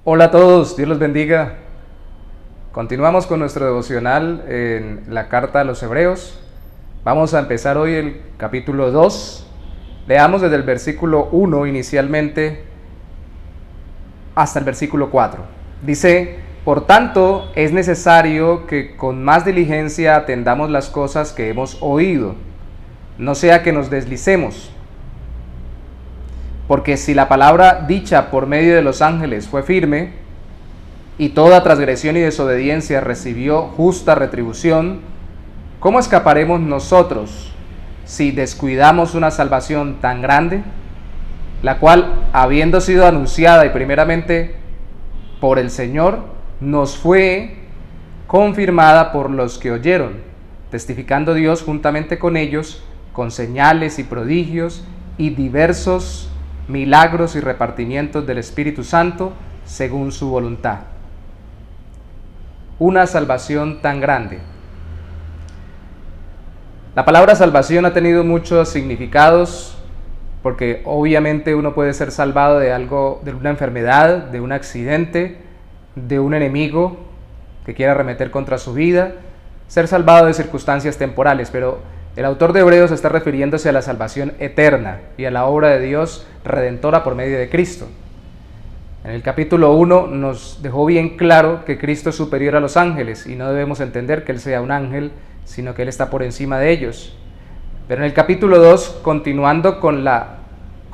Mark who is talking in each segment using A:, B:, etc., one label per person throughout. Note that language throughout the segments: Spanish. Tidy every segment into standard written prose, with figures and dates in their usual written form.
A: Hola a todos, Dios los bendiga. Continuamos con nuestro devocional en la carta a los Hebreos. Vamos a empezar hoy el capítulo 2. Leamos desde el versículo 1 inicialmente hasta el versículo 4. Dice: por tanto, es necesario que con más diligencia atendamos las cosas que hemos oído, no sea que nos deslicemos. Porque si la palabra dicha por medio de los ángeles fue firme, y toda transgresión y desobediencia recibió justa retribución, ¿cómo escaparemos nosotros si descuidamos una salvación tan grande, la cual, habiendo sido anunciada y primeramente por el Señor, nos fue confirmada por los que oyeron, testificando Dios juntamente con ellos, con señales y prodigios y diversos milagros y repartimientos del Espíritu Santo según su voluntad? Una salvación tan grande. La palabra salvación ha tenido muchos significados, porque obviamente uno puede ser salvado de algo, de una enfermedad, de un accidente, de un enemigo que quiera arremeter contra su vida, ser salvado de circunstancias temporales, pero el autor de Hebreos está refiriéndose a la salvación eterna y a la obra de Dios redentora por medio de Cristo. En el capítulo 1 nos dejó bien claro que Cristo es superior a los ángeles y no debemos entender que Él sea un ángel, sino que Él está por encima de ellos. Pero en el capítulo 2, continuando con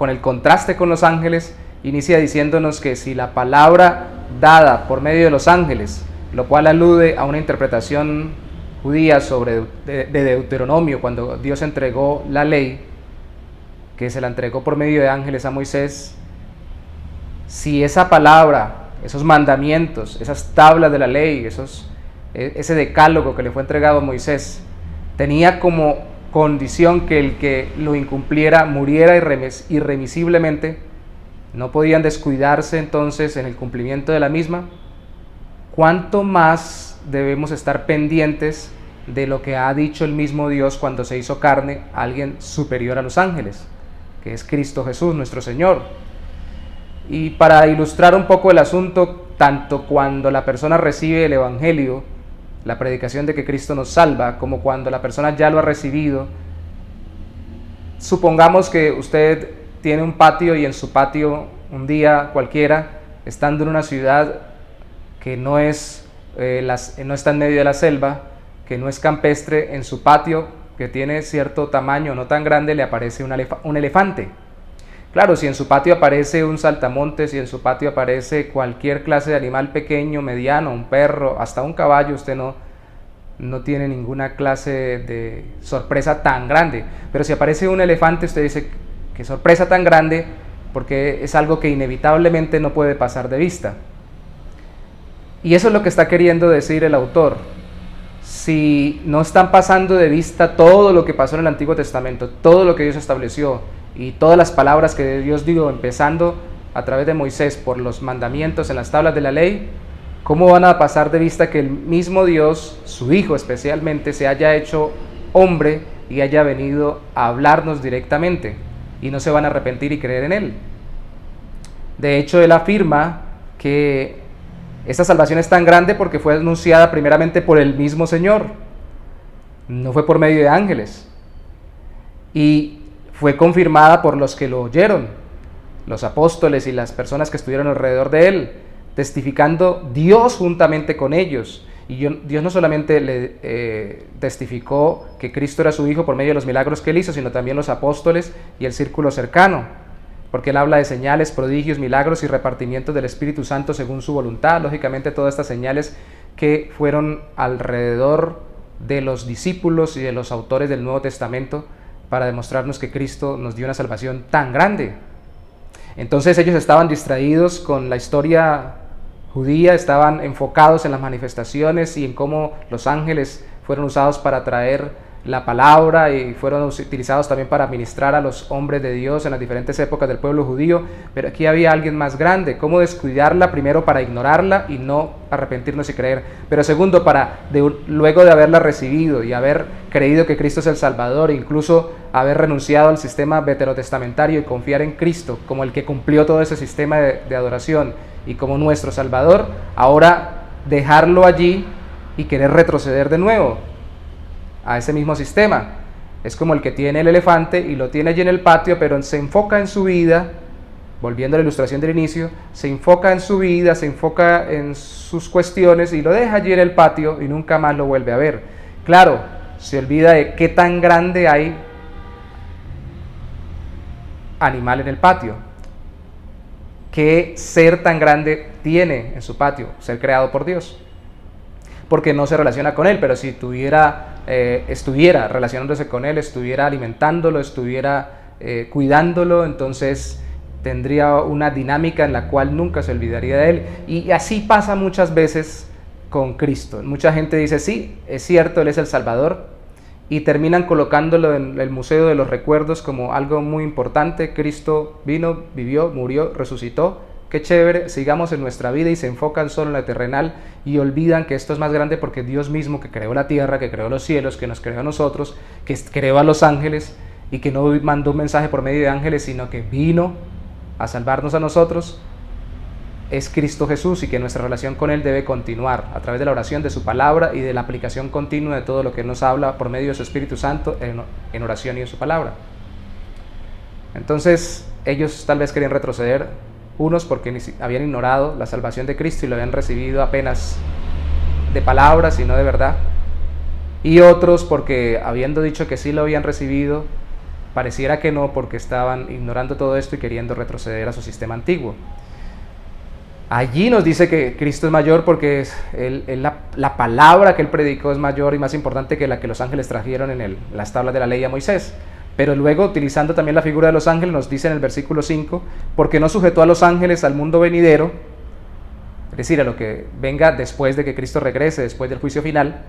A: el contraste con los ángeles, inicia diciéndonos que si la palabra dada por medio de los ángeles, lo cual alude a una interpretación judía de Deuteronomio, cuando Dios entregó la ley, que se la entregó por medio de ángeles a Moisés, si esa palabra, esos mandamientos, esas tablas de la ley, ese decálogo que le fue entregado a Moisés, tenía como condición que el que lo incumpliera muriera irremisiblemente, no podían descuidarse entonces en el cumplimiento de la misma, ¿cuánto más debemos estar pendientes de lo que ha dicho el mismo Dios cuando se hizo carne, alguien superior a los ángeles, que es Cristo Jesús, nuestro Señor? Y para ilustrar un poco el asunto, tanto cuando la persona recibe el Evangelio, la predicación de que Cristo nos salva, como cuando la persona ya lo ha recibido, supongamos que usted tiene un patio y en su patio, un día cualquiera, estando en una ciudad que no está en medio de la selva, que no es campestre, en su patio, que tiene cierto tamaño, no tan grande, le aparece un elefante. Claro, si en su patio aparece un saltamontes, si en su patio aparece cualquier clase de animal pequeño, mediano, un perro, hasta un caballo, usted no tiene ninguna clase de sorpresa tan grande. Pero si aparece un elefante, usted dice, qué sorpresa tan grande, porque es algo que inevitablemente no puede pasar de vista. Y eso es lo que está queriendo decir el autor. Si no están pasando de vista todo lo que pasó en el Antiguo Testamento, todo lo que Dios estableció y todas las palabras que Dios dio, empezando a través de Moisés por los mandamientos en las tablas de la ley, ¿cómo van a pasar de vista que el mismo Dios, su Hijo especialmente, se haya hecho hombre y haya venido a hablarnos directamente y no se van a arrepentir y creer en Él? De hecho, Él afirma que esta salvación es tan grande porque fue anunciada primeramente por el mismo Señor, no fue por medio de ángeles, y fue confirmada por los que lo oyeron, los apóstoles y las personas que estuvieron alrededor de Él, testificando Dios juntamente con ellos. Y Dios no solamente le testificó que Cristo era su Hijo por medio de los milagros que Él hizo, sino también los apóstoles y el círculo cercano, porque Él habla de señales, prodigios, milagros y repartimientos del Espíritu Santo según su voluntad. Lógicamente todas estas señales que fueron alrededor de los discípulos y de los autores del Nuevo Testamento para demostrarnos que Cristo nos dio una salvación tan grande. Entonces ellos estaban distraídos con la historia judía, estaban enfocados en las manifestaciones y en cómo los ángeles fueron usados para traer la palabra y fueron utilizados también para ministrar a los hombres de Dios en las diferentes épocas del pueblo judío, pero aquí había alguien más grande. ¿Cómo descuidarla? Primero, para ignorarla y no arrepentirnos y creer, pero segundo, luego de haberla recibido y haber creído que Cristo es el Salvador, e incluso haber renunciado al sistema veterotestamentario y confiar en Cristo como el que cumplió todo ese sistema de adoración y como nuestro Salvador, ahora dejarlo allí y querer retroceder de nuevo a ese mismo sistema. Es como el que tiene el elefante y lo tiene allí en el patio, pero se enfoca en su vida, volviendo a la ilustración del inicio, se enfoca en su vida, se enfoca en sus cuestiones y lo deja allí en el patio y nunca más lo vuelve a ver. Claro, se olvida de qué tan grande hay animal en el patio, qué ser tan grande tiene en su patio, ser creado por Dios, porque no se relaciona con él, pero si estuviera relacionándose con él, estuviera alimentándolo, estuviera cuidándolo, entonces tendría una dinámica en la cual nunca se olvidaría de él. Y así pasa muchas veces con Cristo. Mucha gente dice, sí, es cierto, Él es el Salvador, y terminan colocándolo en el Museo de los Recuerdos como algo muy importante. Cristo vino, vivió, murió, resucitó, qué chévere, sigamos en nuestra vida, y se enfocan solo en la terrenal y olvidan que esto es más grande porque Dios mismo, que creó la tierra, que creó los cielos, que nos creó a nosotros, que creó a los ángeles y que no mandó un mensaje por medio de ángeles, sino que vino a salvarnos a nosotros, es Cristo Jesús, y que nuestra relación con Él debe continuar a través de la oración, de su palabra y de la aplicación continua de todo lo que Él nos habla por medio de su Espíritu Santo en oración y en su palabra. Entonces ellos tal vez querían retroceder, unos porque habían ignorado la salvación de Cristo y lo habían recibido apenas de palabras y no de verdad, y otros porque habiendo dicho que sí lo habían recibido, pareciera que no, porque estaban ignorando todo esto y queriendo retroceder a su sistema antiguo. Allí nos dice que Cristo es mayor porque la palabra que Él predicó es mayor y más importante que la que los ángeles trajeron en las tablas de la ley a Moisés. Pero luego, utilizando también la figura de los ángeles, nos dice en el versículo 5, porque no sujetó a los ángeles al mundo venidero, es decir, a lo que venga después de que Cristo regrese, después del juicio final,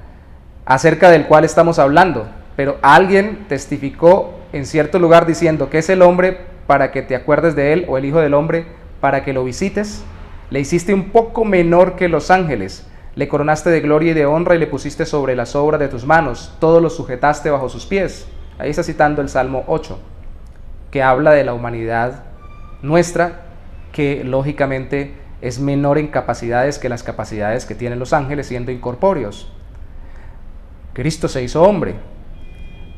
A: acerca del cual estamos hablando. Pero alguien testificó en cierto lugar diciendo, ¿qué es el hombre para que te acuerdes de él? O el hijo del hombre para que lo visites. Le hiciste un poco menor que los ángeles, le coronaste de gloria y de honra y le pusiste sobre las obras de tus manos, todo lo sujetaste bajo sus pies. Ahí está citando el Salmo 8, que habla de la humanidad nuestra, que lógicamente es menor en capacidades que las capacidades que tienen los ángeles siendo incorpóreos. Cristo se hizo hombre,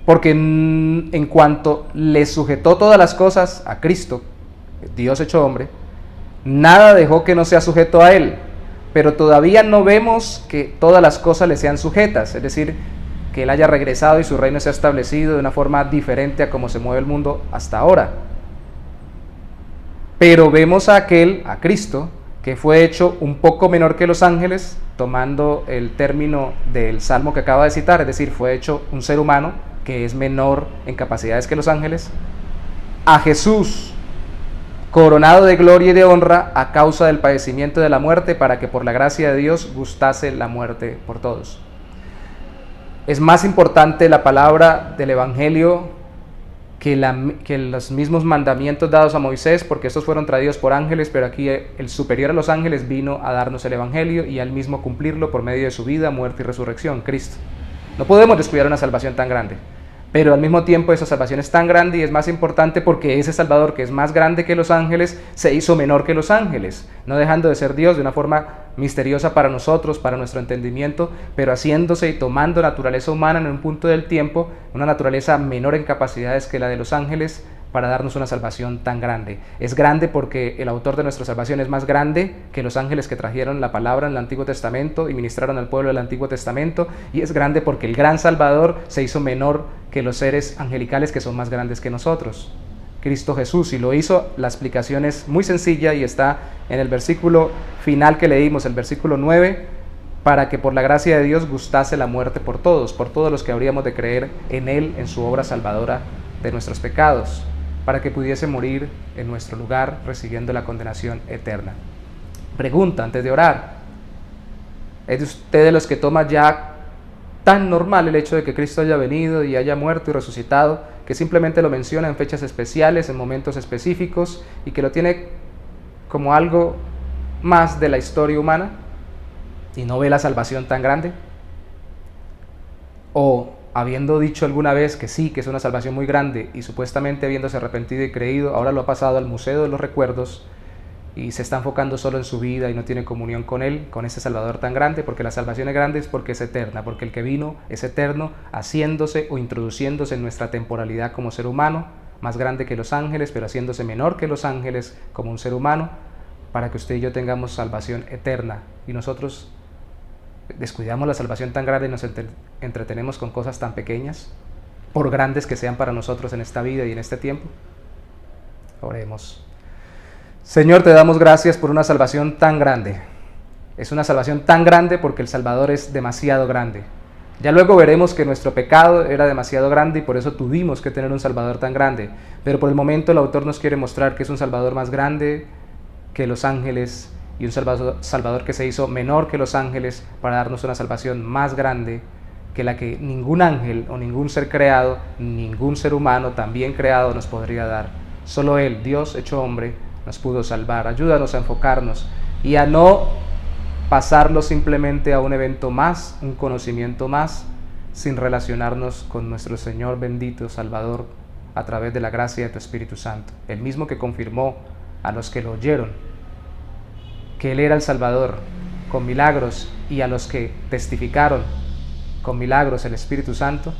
A: porque en cuanto le sujetó todas las cosas a Cristo, Dios hecho hombre, nada dejó que no sea sujeto a Él, pero todavía no vemos que todas las cosas le sean sujetas, es decir, que Él haya regresado y su reino se ha establecido de una forma diferente a cómo se mueve el mundo hasta ahora. Pero vemos a Cristo, que fue hecho un poco menor que los ángeles, tomando el término del Salmo que acaba de citar, es decir, fue hecho un ser humano que es menor en capacidades que los ángeles, a Jesús, coronado de gloria y de honra a causa del padecimiento de la muerte, para que por la gracia de Dios gustase la muerte por todos. Es más importante la palabra del Evangelio que los mismos mandamientos dados a Moisés, porque estos fueron traídos por ángeles, pero aquí el superior a los ángeles vino a darnos el Evangelio y al mismo cumplirlo por medio de su vida, muerte y resurrección, Cristo. No podemos descuidar una salvación tan grande, pero al mismo tiempo esa salvación es tan grande y es más importante porque ese Salvador, que es más grande que los ángeles, se hizo menor que los ángeles, no dejando de ser Dios de una forma misteriosa para nosotros, para nuestro entendimiento, pero haciéndose y tomando naturaleza humana en un punto del tiempo, una naturaleza menor en capacidades que la de los ángeles, para darnos una salvación tan grande. Es grande porque el autor de nuestra salvación es más grande que los ángeles que trajeron la palabra en el Antiguo Testamento y ministraron al pueblo del Antiguo Testamento, y es grande porque el gran Salvador se hizo menor que los seres angelicales que son más grandes que nosotros, Cristo Jesús, y lo hizo. La explicación es muy sencilla y está en el versículo final que leímos, el versículo 9, para que por la gracia de Dios gustase la muerte por todos los que habríamos de creer en Él, en su obra salvadora de nuestros pecados, para que pudiese morir en nuestro lugar recibiendo la condenación eterna. Pregunta antes de orar: ¿es de usted de los que toma ya tan normal el hecho de que Cristo haya venido y haya muerto y resucitado, que simplemente lo menciona en fechas especiales, en momentos específicos, y que lo tiene como algo más de la historia humana y no ve la salvación tan grande? ¿O habiendo dicho alguna vez que sí, que es una salvación muy grande, y supuestamente habiéndose arrepentido y creído, ahora lo ha pasado al Museo de los Recuerdos y se está enfocando solo en su vida y no tiene comunión con Él, con ese Salvador tan grande, porque la salvación es grande es porque es eterna, porque el que vino es eterno, haciéndose o introduciéndose en nuestra temporalidad como ser humano, más grande que los ángeles, pero haciéndose menor que los ángeles como un ser humano, para que usted y yo tengamos salvación eterna. Y nosotros descuidamos la salvación tan grande y nos entretenemos con cosas tan pequeñas, por grandes que sean para nosotros en esta vida y en este tiempo. Oremos. Señor, te damos gracias por una salvación tan grande. Es una salvación tan grande porque el Salvador es demasiado grande. Ya luego veremos que nuestro pecado era demasiado grande y por eso tuvimos que tener un Salvador tan grande. Pero por el momento el autor nos quiere mostrar que es un Salvador más grande que los ángeles y un Salvador que se hizo menor que los ángeles para darnos una salvación más grande que la que ningún ángel o ningún ser creado, ningún ser humano también creado nos podría dar. Solo Él, Dios hecho hombre, nos pudo salvar. Ayúdanos a enfocarnos y a no pasarlo simplemente a un evento más, un conocimiento más, sin relacionarnos con nuestro Señor bendito Salvador a través de la gracia de tu Espíritu Santo, el mismo que confirmó a los que lo oyeron que Él era el Salvador con milagros, y a los que testificaron con milagros el Espíritu Santo,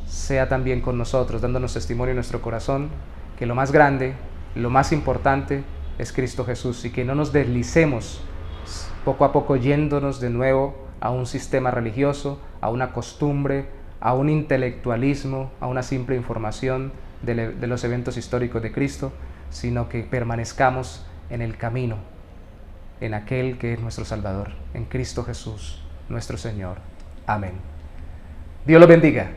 A: sea también con nosotros, dándonos testimonio en nuestro corazón que lo más grande, lo más importante es Cristo Jesús, y que no nos deslicemos poco a poco yéndonos de nuevo a un sistema religioso, a una costumbre, a un intelectualismo, a una simple información de los eventos históricos de Cristo, sino que permanezcamos en el camino, en aquel que es nuestro Salvador, en Cristo Jesús, nuestro Señor. Amén. Dios los bendiga.